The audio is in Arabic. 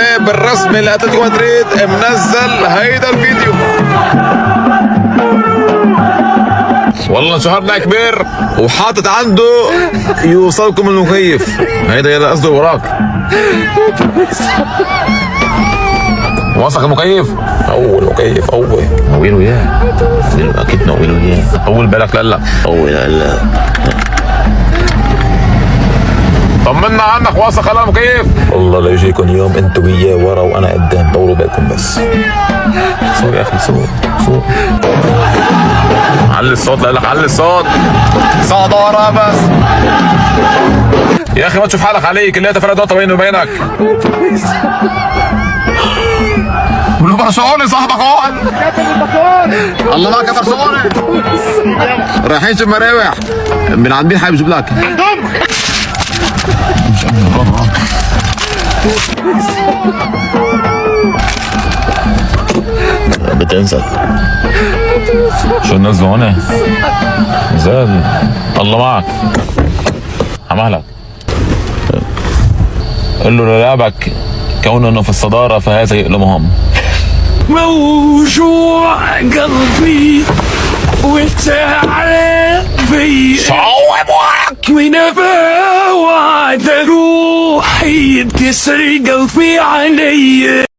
الحساب الرسمي لاتلتيكو مدريد منزل هيدا الفيديو. والله انشهرنا كبير وحاطط عنده يوصلكم المكيف. هيدا قصده وراك. وصلك المكيف؟ اول مكيف اول نويله اياه اكيد نويله اياه. اول بالك لا اول لا طمنا عنك. واثق على المكيف؟ والله لا يجيكم يوم انتوا وياه ورا وانا قدام. طولوا بالكم بس. صور يا اخي صور. علي الصوت لك علي الصوت. صعد ورا بس يا اخي ما تشوف حالك عليك اللي تفرق نقطه بيني وبينك. قول له برشلوني صاحبك اقعد. الله معك يا برشلوني. رايحين شوف مراوح من عند مين حابب يجيب لك؟ بتنزل شو نزلوا هون؟ نزل الله معك عمالك. قل له للاعبك كونه انه في الصداره فهذا يؤلمهم. موجوع قلبي وتعب في صوبك ونبى وعد روحي تسري قلبي علي.